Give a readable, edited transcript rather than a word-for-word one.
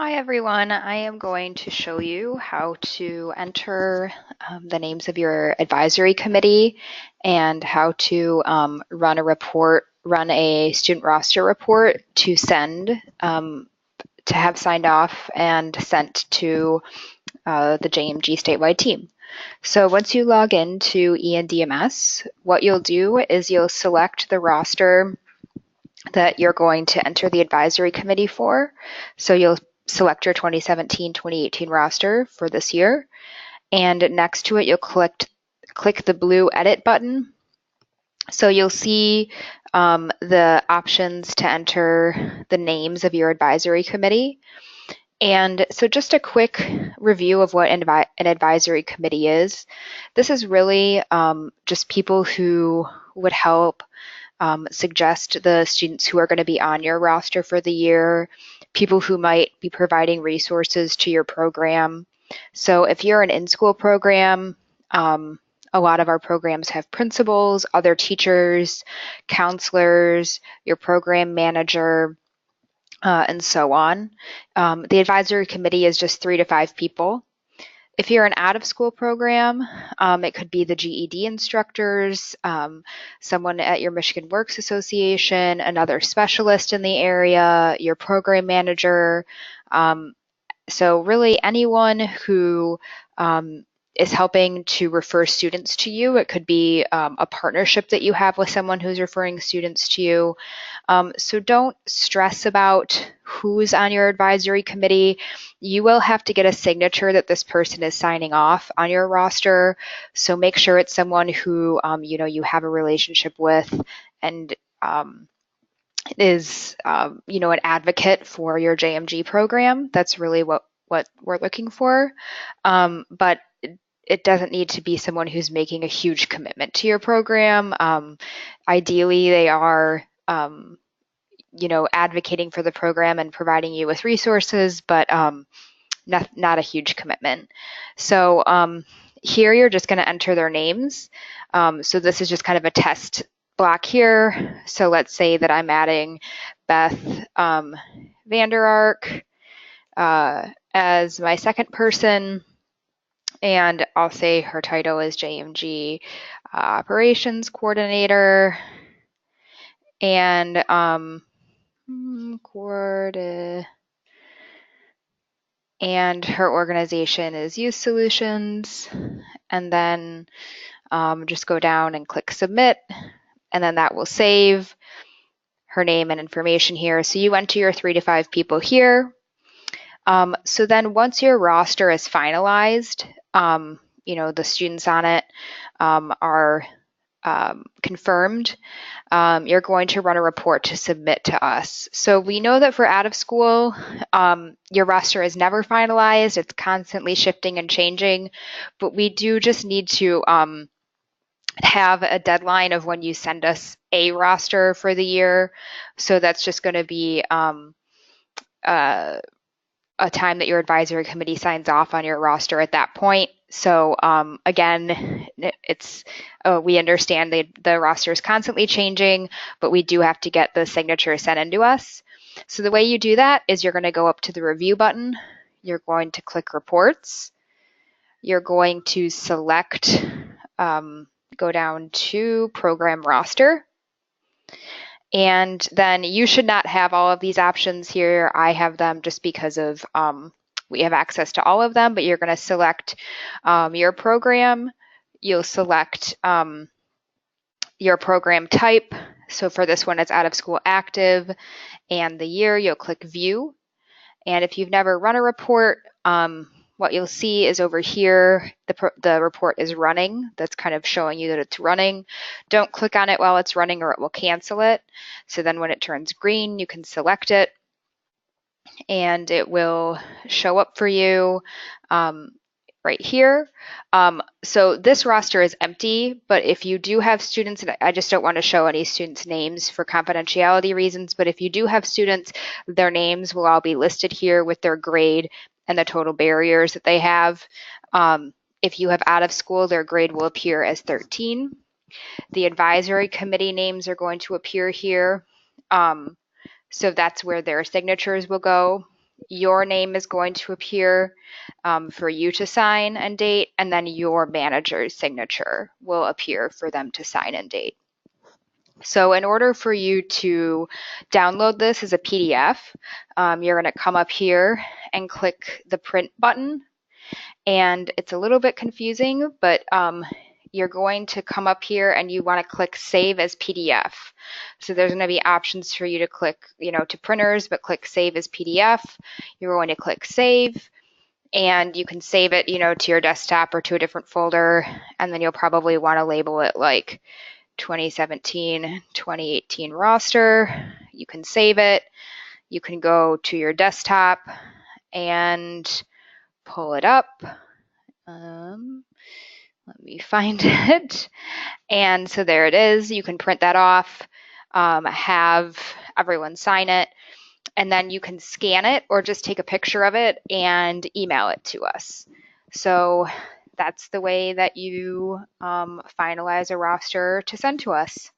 Hi everyone, I am going to show you how to enter the names of your advisory committee and how to run a student roster report to send, to have signed off and sent to the JMG statewide team. So once you log into ENDMS, what you'll do is you'll select the roster that you're going to enter the advisory committee for. So you'll select your 2017-2018 roster for this year, and next to it you'll click the blue edit button. So you'll see the options to enter the names of your advisory committee. And so just a quick review of what an advisory committee is. This is really just people who would help suggest the students who are going to be on your roster for the year, people who might be providing resources to your program. So if you're an in-school program, a lot of our programs have principals, other teachers, counselors, your program manager, and so on. The advisory committee is just 3 to 5 people. If you're an out-of-school program, it could be the GED instructors, someone at your Michigan Works Association, another specialist in the area, your program manager. So really anyone who is helping to refer students to you. It could be a partnership that you have with someone who's referring students to you. So don't stress about who's on your advisory committee. You will have to get a signature that this person is signing off on your roster. So make sure it's someone who you have a relationship with and is an advocate for your JMG program. That's really what we're looking for. But it doesn't need to be someone who's making a huge commitment to your program. Ideally, they are advocating for the program and providing you with resources, but not a huge commitment. So here you're just going to enter their names. So this is just kind of a test block here. So let's say that I'm adding Beth Vander Ark as my second person, and I'll say her title is JMG Operations Coordinator, and and her organization is Youth Solutions, and then just go down and click Submit, and then that will save her name and information here. So you enter your 3 to 5 people here. So then once your roster is finalized, the students on it are confirmed, you're going to run a report to submit to us. So we know that for out of school, your roster is never finalized. It's constantly shifting and changing, but we do just need to have a deadline of when you send us a roster for the year. So that's just going to be a time that your advisory committee signs off on your roster at that point. So again, we understand the roster is constantly changing, but we do have to get the signature sent into us. So the way you do that is you're going to go up to the review button. You're going to click reports. You're going to select, go down to program roster. And then you should not have all of these options here. I have them just because of we have access to all of them, but you're going to select your program. You'll select your program type. So for this one, it's out of school active, and the year, you'll click view. And if you've never run a report, what you'll see is over here, the report is running. That's kind of showing you that it's running. Don't click on it while it's running or it will cancel it. So then when it turns green, you can select it and it will show up for you right here. So this roster is empty, but if you do have students, and I just don't want to show any students' names for confidentiality reasons, but if you do have students, their names will all be listed here with their grade and the total barriers that they have. If you have out of school, their grade will appear as 13. The advisory committee names are going to appear here. So that's where their signatures will go. your name is going to appear for you to sign and date, and then your manager's signature will appear for them to sign and date. So in order for you to download this as a PDF, you're going to come up here and click the print button. And it's a little bit confusing, but you're going to come up here and you want to click Save as PDF. So there's going to be options for you to click, to printers, but click Save as PDF. You're going to click Save, and you can save it, to your desktop or to a different folder, and then you'll probably want to label it like 2017, 2018 roster. You can save it. You can go to your desktop and pull it up. Let me find it. And so there it is. You can print that off, have everyone sign it, and then you can scan it or just take a picture of it and email it to us. So that's the way that you finalize a roster to send to us.